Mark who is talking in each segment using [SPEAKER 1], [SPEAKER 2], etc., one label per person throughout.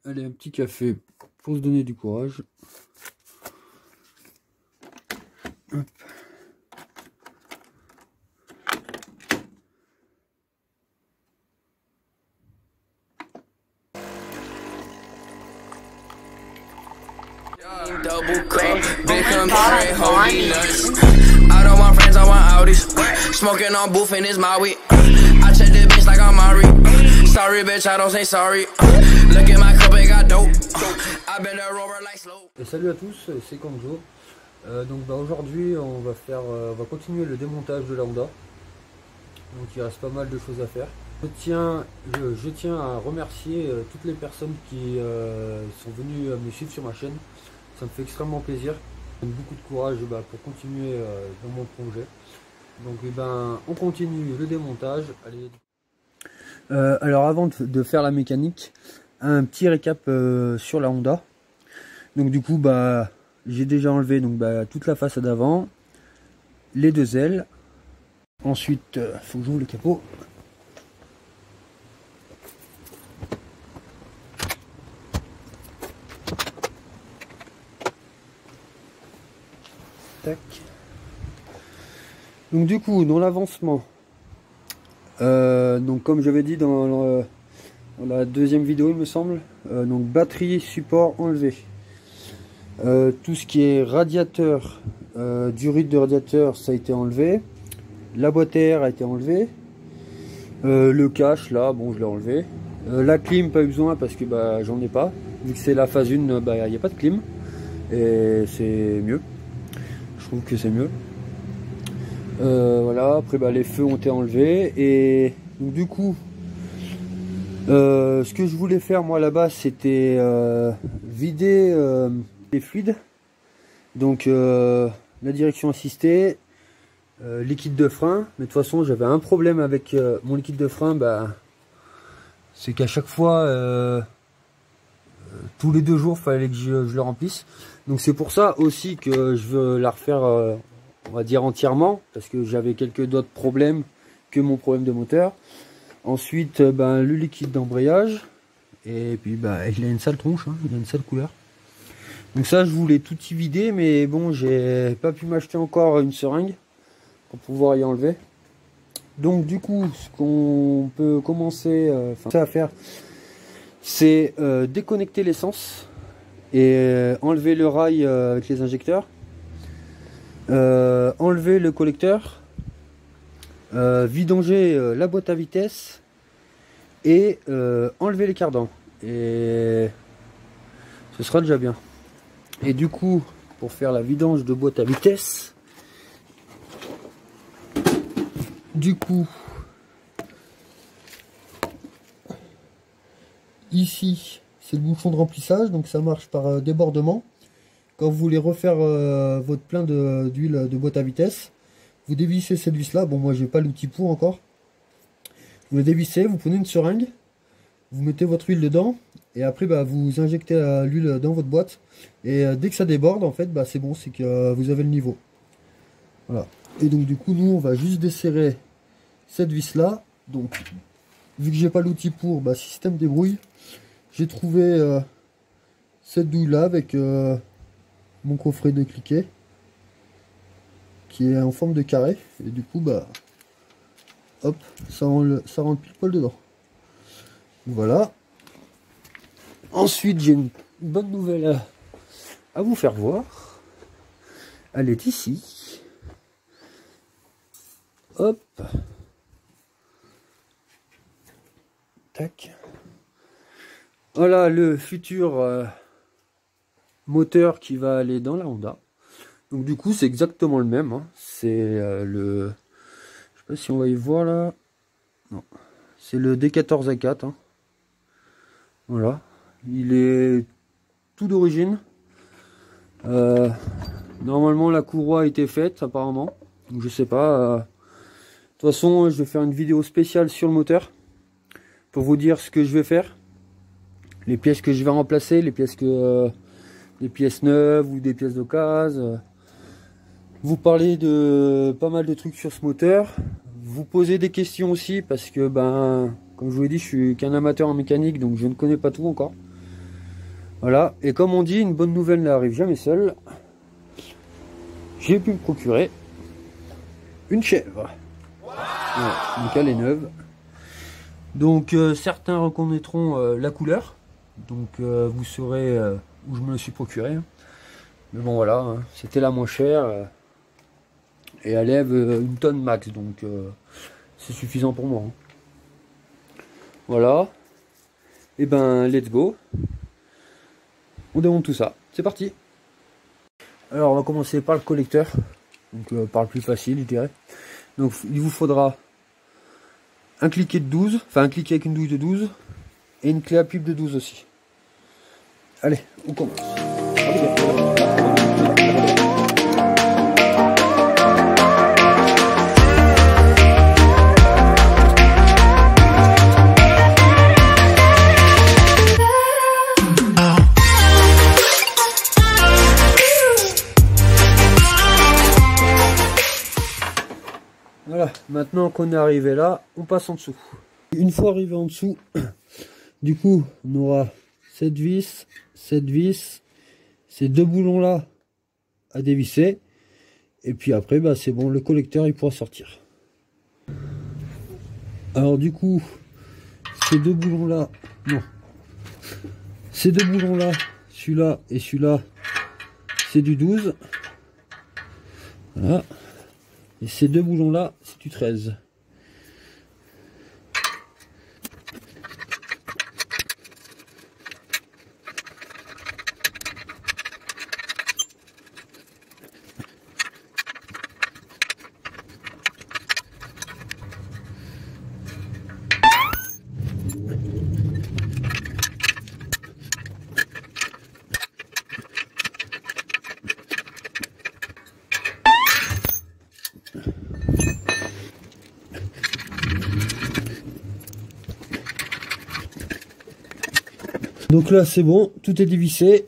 [SPEAKER 1] Allez, un petit café pour se donner du courage. Hop.
[SPEAKER 2] Double cup, big country, holy nuts. I don't want friends, I want Audis. Smoking on booth and it's Maui. I check the bitch like I'm Mari. Sorry, bitch, I don't say sorry. Look at my cup, it got dope. I've been a rover like slow.
[SPEAKER 1] Et salut à tous, c'est Kanjo. Donc aujourd'hui, on va continuer le démontage de la Honda. Donc il reste pas mal de choses à faire. Je tiens à remercier toutes les personnes qui sont venues me suivre sur ma chaîne. Ça me fait extrêmement plaisir. Ça me donne beaucoup de courage pour continuer dans mon projet. Donc on continue le démontage. Allez. Alors avant de faire la mécanique, un petit récap sur la Honda. Donc du coup j'ai déjà enlevé toute la façade avant, les deux ailes. Ensuite faut que j'ouvre le capot. Tac. Donc du coup dans l'avancement, donc comme j'avais dit dans la deuxième vidéo il me semble, donc batterie support enlevé, tout ce qui est radiateur, durite de radiateur, ça a été enlevé, la boîte à air a été enlevée, le cache là bon je l'ai enlevé, la clim pas eu besoin parce que j'en ai pas, vu que c'est la phase 1, il n'y a pas de clim et c'est mieux. Je trouve que c'est mieux. Voilà, après les feux ont été enlevés et donc, du coup ce que je voulais faire moi là-bas c'était vider les fluides, donc la direction assistée, liquide de frein, mais de toute façon j'avais un problème avec mon liquide de frein, c'est qu'à chaque fois tous les 2 jours fallait que je le remplisse. Donc c'est pour ça aussi que je veux la refaire on va dire entièrement, parce que j'avais quelques d'autres problèmes que mon problème de moteur. Ensuite le liquide d'embrayage, et puis il a une sale tronche, hein, il a une sale couleur. Donc ça je voulais tout y vider, mais bon j'ai pas pu m'acheter encore une seringue pour pouvoir y enlever. Donc du coup ce qu'on peut commencer à faire, c'est déconnecter l'essence et enlever le rail avec les injecteurs, enlever le collecteur, vidanger la boîte à vitesse et enlever les cardans, et ce sera déjà bien. Et du coup pour faire la vidange de boîte à vitesse, du coup ici c'est le bouchon de remplissage, donc ça marche par débordement. Quand vous voulez refaire votre plein d'huile de boîte à vitesse, vous dévissez cette vis là. Bon moi j'ai pas l'outil pour encore. Vous le dévissez, vous prenez une seringue, vous mettez votre huile dedans et après vous injectez l'huile dans votre boîte, et dès que ça déborde en fait c'est bon, c'est que vous avez le niveau. Voilà. Et donc du coup nous on va juste desserrer cette vis là. Donc vu que j'ai pas l'outil pour, système débrouille, j'ai trouvé cette douille là avec mon coffret de cliquet qui est en forme de carré, et du coup hop, ça rentre pile poil dedans. Voilà. Ensuite j'ai une bonne nouvelle à vous faire voir. Elle est ici. Hop. Tac. Voilà le futur moteur qui va aller dans la Honda. Donc du coup c'est exactement le même, hein. C'est le, je sais pas si on va y voir là, non, c'est le D14A4, hein. Voilà, il est tout d'origine. Normalement la courroie a été faite apparemment, donc je sais pas. De toute façon je vais faire une vidéo spéciale sur le moteur pour vous dire ce que je vais faire, les pièces que je vais remplacer, les pièces neuves ou des pièces d'occasion. Vous parlez de pas mal de trucs sur ce moteur, vous posez des questions aussi, parce que comme je vous l'ai dit, je suis qu'un amateur en mécanique, donc je ne connais pas tout encore. Voilà, et comme on dit, une bonne nouvelle n'arrive jamais seule. J'ai pu me procurer une chèvre. Voilà, donc elle est neuve. Donc certains reconnaîtront la couleur. Donc vous saurez où je me le suis procuré. Mais bon voilà, hein, c'était la moins chère. Et elle lève une tonne max, donc c'est suffisant pour moi. Hein. Voilà. Et ben let's go. On démonte tout ça. C'est parti. Alors on va commencer par le collecteur. Donc par le plus facile, je dirais. Donc il vous faudra un cliquet de 12, enfin un cliquet avec une douille de 12 et une clé à pipe de 12 aussi. Allez, on commence. Voilà, maintenant qu'on est arrivé là, on passe en dessous. Une fois arrivé en dessous, du coup, on aura cette vis, ces deux boulons là à dévisser. Et puis après, bah, c'est bon, le collecteur il pourra sortir. Alors du coup, ces deux boulons là, non. Ces deux boulons là, celui-là et celui-là, c'est du 12. Voilà. Et ces deux boulons là, c'est du 13. Donc là c'est bon, tout est dévissé,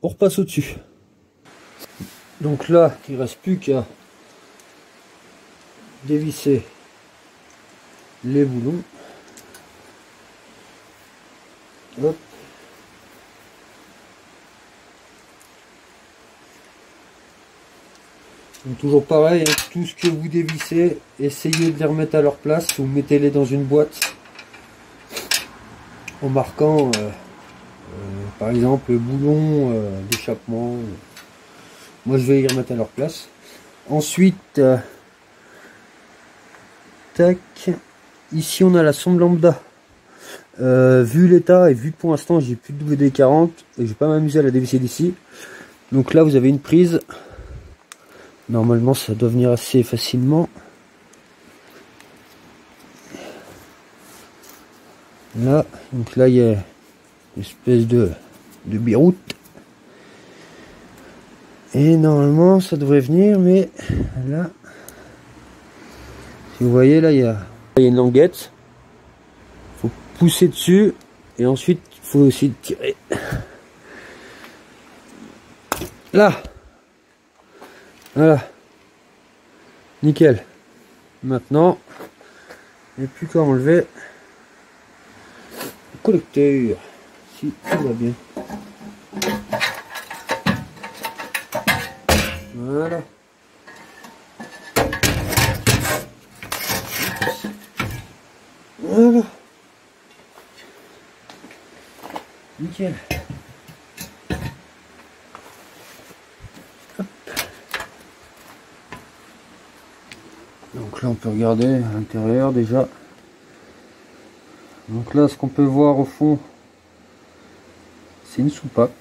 [SPEAKER 1] on repasse au-dessus. Donc là il ne reste plus qu'à dévisser les boulons. Hop. Donc toujours pareil, hein, tout ce que vous dévissez, essayez de les remettre à leur place, vous mettez-les dans une boîte en marquant par exemple le boulon d'échappement. Moi je vais les remettre à leur place. Ensuite tac, ici on a la sonde lambda. Vu l'état et vu que pour l'instant j'ai plus de WD-40 et je vais pas m'amuser à la dévisser d'ici, donc là vous avez une prise. Normalement ça doit venir assez facilement. Là, donc là il y a une espèce de biroute. Et normalement ça devrait venir, mais là, si vous voyez là il y a une languette. Faut pousser dessus et ensuite il faut aussi tirer. Là. Voilà. Nickel. Maintenant, il n'y a plus qu'à enlever le collecteur. Si tout va bien. Voilà. Voilà. Nickel. Hop. Donc là on peut regarder à l'intérieur déjà. Donc là ce qu'on peut voir au fond, c'est une soupape.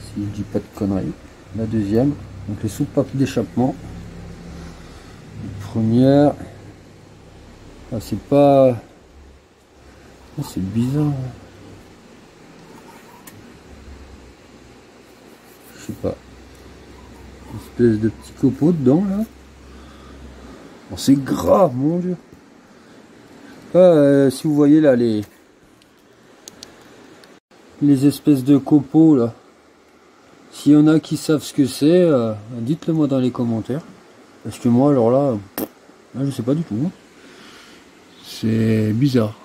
[SPEAKER 1] Si je dis pas de conneries. La deuxième, donc les soupapes d'échappement. Première, ah, c'est pas, oh, c'est bizarre, je sais pas, une espèce de petit copeau dedans là. Oh, c'est grave, mon dieu. Si vous voyez là les espèces de copeaux là, s'il y en a qui savent ce que c'est, dites-le moi dans les commentaires. Parce que moi, alors là, je sais pas du tout. C'est bizarre.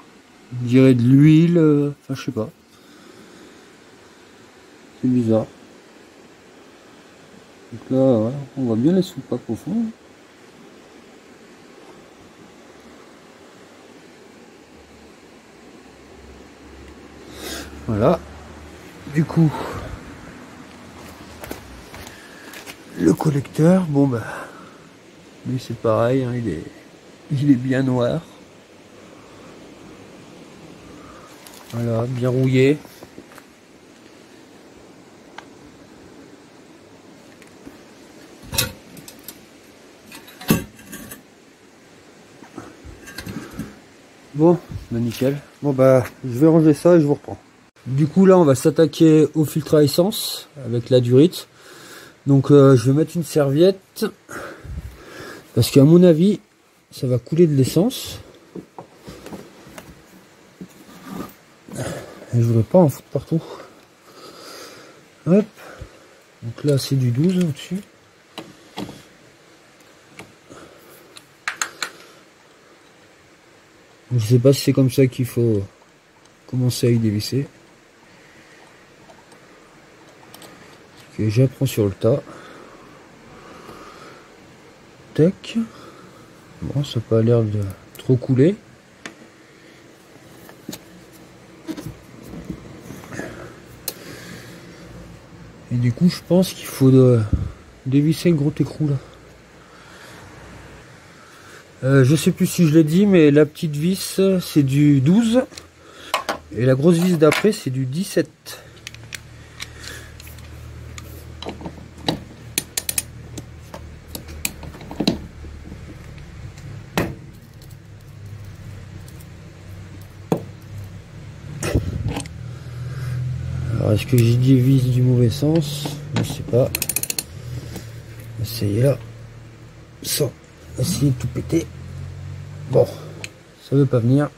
[SPEAKER 1] On dirait de l'huile, enfin je sais pas. C'est bizarre. Donc là, ouais, on voit bien les soupapes au fond. Voilà. Du coup, le collecteur, bon bah, lui c'est pareil, hein, il est bien noir. Voilà, bien rouillé. Bon, bah nickel. Bon bah, je vais ranger ça et je vous reprends. Du coup là, on va s'attaquer au filtre à essence avec la durite. Donc je vais mettre une serviette parce qu'à mon avis, ça va couler de l'essence. Et je voudrais pas en foutre partout. Hop. Donc là, c'est du 12 au-dessus. Je sais pas si c'est comme ça qu'il faut commencer à y dévisser. Que j'apprends sur le tas. Tac. Bon, ça n'a pas l'air de trop couler. Et du coup, je pense qu'il faut dévisser le gros écrou là. Je sais plus si je l'ai dit, mais la petite vis c'est du 12 et la grosse vis d'après c'est du 17. Alors est-ce que j'ai dit vis du mauvais sens? Je sais pas. Essayer là. Ça. Essayer de tout péter. Bon, ça veut pas venir.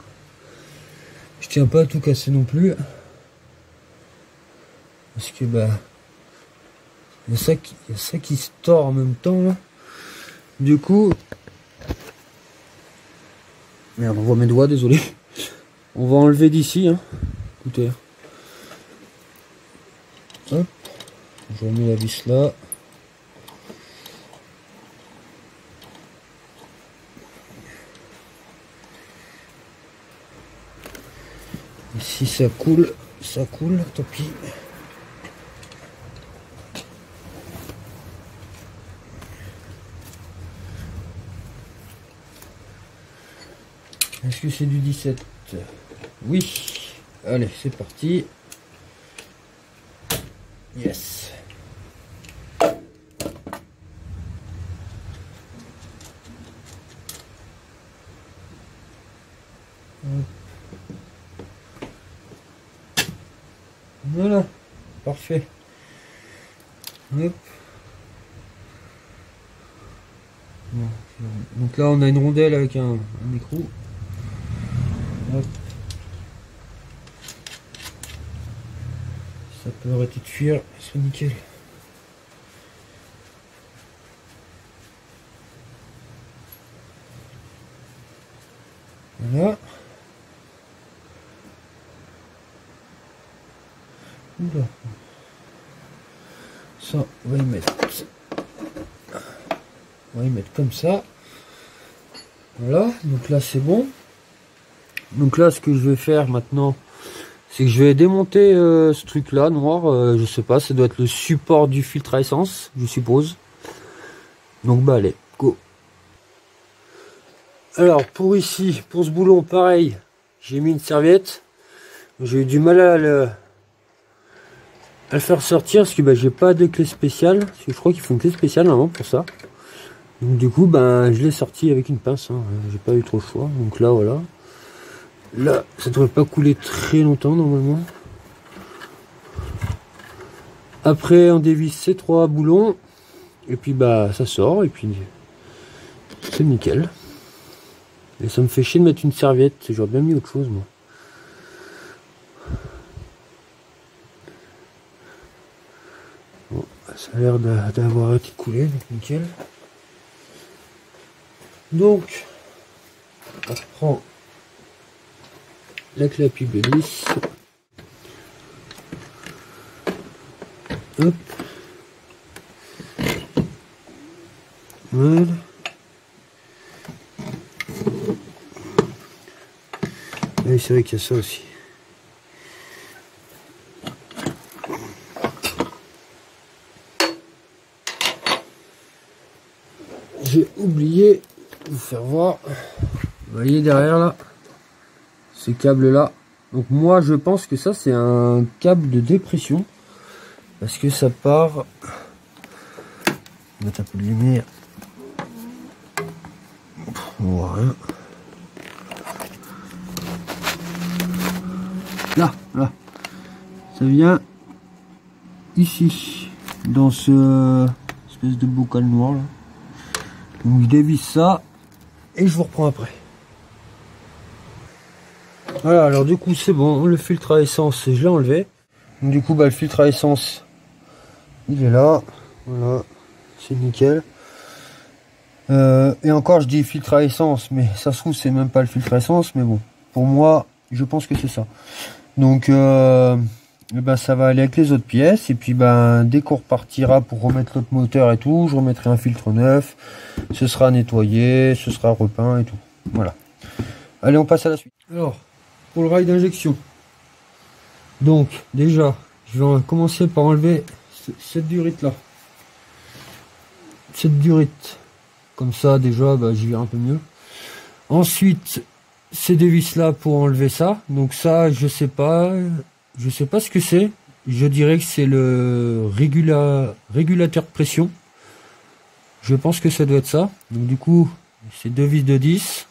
[SPEAKER 1] Je tiens pas à tout casser non plus. Parce que bah il y a ça qui se tord en même temps là. Du coup. Merde, on voit mes doigts, désolé. On va enlever d'ici, hein. Écoutez. Hop. Je remets la vis là. Si ça coule, tant pis. Est-ce que c'est du 17? Oui. Allez, c'est parti. Yes. Voilà, parfait. Hop. Bon. Donc là on a une rondelle avec un écrou. Hop. Ça peut arrêter de fuir, c'est nickel. Voilà. Oula. Ça, on va y mettre. On va y mettre comme ça. Voilà, donc là c'est bon. Donc là ce que je vais faire maintenant, c'est que je vais démonter ce truc là noir. Je sais pas, ça doit être le support du filtre à essence, je suppose. Donc bah allez, go. Alors pour ici, pour ce boulon, pareil, j'ai mis une serviette. J'ai eu du mal à le faire sortir parce que bah, j'ai pas de clé spéciale. Parce que je crois qu'il faut une clé spéciale avant pour ça. Donc du coup, ben je l'ai sorti avec une pince. Hein. J'ai pas eu trop le choix. Donc là, voilà. Là, ça devrait pas couler très longtemps normalement. Après, on dévisse ces 3 boulons. Et puis bah ça sort. Et puis c'est nickel. Et ça me fait chier de mettre une serviette. J'aurais bien mis autre chose moi. Bon, ça a l'air d'avoir été coulé, donc nickel. Donc, on reprend la clé à pipe de 10. Hop. Voilà. Et c'est vrai qu'il y a ça aussi. J'ai oublié de vous faire voir. Vous voyez derrière là, ce câble là. Donc moi je pense que ça c'est un câble de dépression. Parce que ça part. On va mettre un peu de lumière. On voit rien. Là, là. Ça vient ici. Dans ce espèce de bocal noir là. Donc je dévisse ça. Et je vous reprends après. Voilà, alors du coup c'est bon. Le filtre à essence, je l'ai enlevé. Donc, du coup bah, le filtre à essence, il est là. Voilà. C'est nickel. Et encore je dis filtre à essence, mais ça se trouve c'est même pas le filtre à essence, mais bon, pour moi je pense que c'est ça. Donc ben, ça va aller avec les autres pièces, et puis ben dès qu'on repartira pour remettre l'autre moteur et tout, je remettrai un filtre neuf, ce sera nettoyé, ce sera repeint et tout. Voilà. Allez, on passe à la suite. Alors pour le rail d'injection, donc déjà je vais commencer par enlever cette durite là. Cette durite, comme ça déjà bah, j'y vais un peu mieux. Ensuite ces deux vis là pour enlever ça, donc ça je sais pas ce que c'est. Je dirais que c'est le régulateur de pression, je pense que ça doit être ça. Donc du coup c'est deux vis de 10.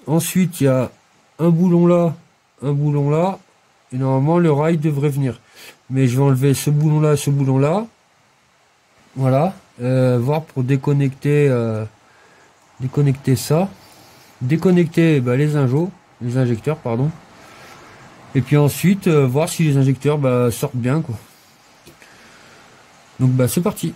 [SPEAKER 1] Ensuite il y a un boulon là, et normalement le rail devrait venir, mais je vais enlever ce boulon là, voilà, voir pour déconnecter ça, déconnecter bah, les injecteurs pardon, et puis ensuite voir si les injecteurs bah, sortent bien quoi. Donc bah c'est parti.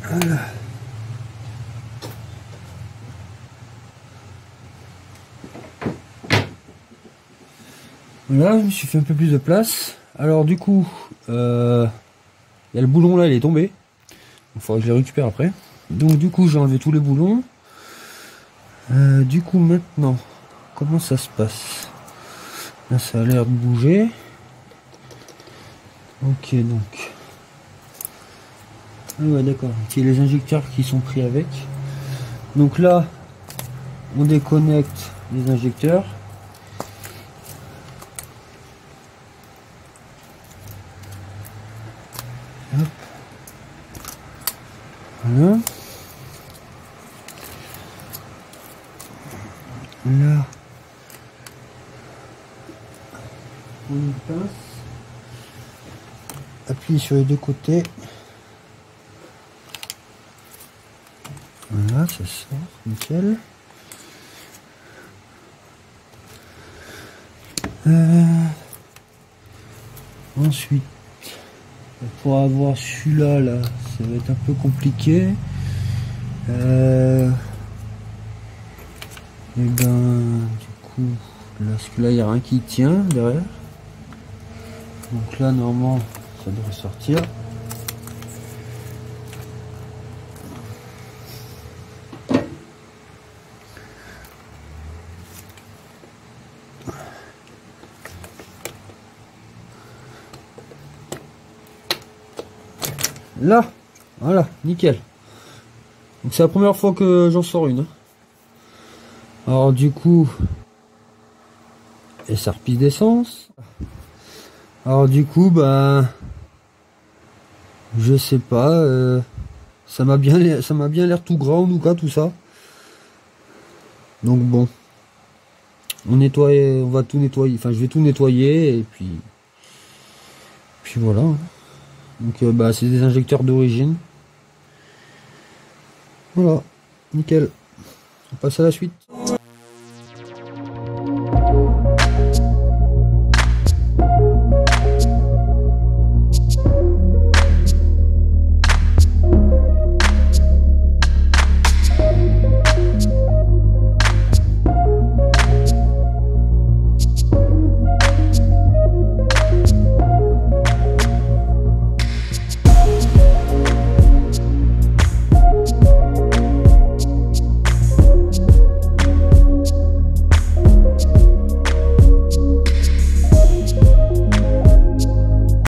[SPEAKER 1] Voilà. Voilà, je me suis fait un peu plus de place. Alors du coup, il y a le boulon là, il est tombé. Il faudra que je le récupère après. Donc du coup, j'ai enlevé tous les boulons. Du coup, maintenant, comment ça se passe? Là, ça a l'air de bouger. Ok, donc. Ah ouais, d'accord. C'est les injecteurs qui sont pris avec. Donc là, on déconnecte les injecteurs. Hop. Voilà. Là, on y passe. Appuie sur les deux côtés. Voilà, ça sort, nickel. Ensuite, pour avoir celui-là, là, ça va être un peu compliqué. Et ben, du coup, là, celui-là, il n'y a rien qui tient derrière. Donc là, normalement, ça devrait sortir. Là, voilà, nickel. Donc c'est la première fois que j'en sors une. Alors du coup, et ça repisse d'essence. Alors du coup, bah, je sais pas, ça m'a bien l'air tout grand en tout cas, tout ça. Donc bon, on va tout nettoyer. Enfin, je vais tout nettoyer et puis voilà. Donc bah, c'est des injecteurs d'origine. Voilà, nickel. On passe à la suite.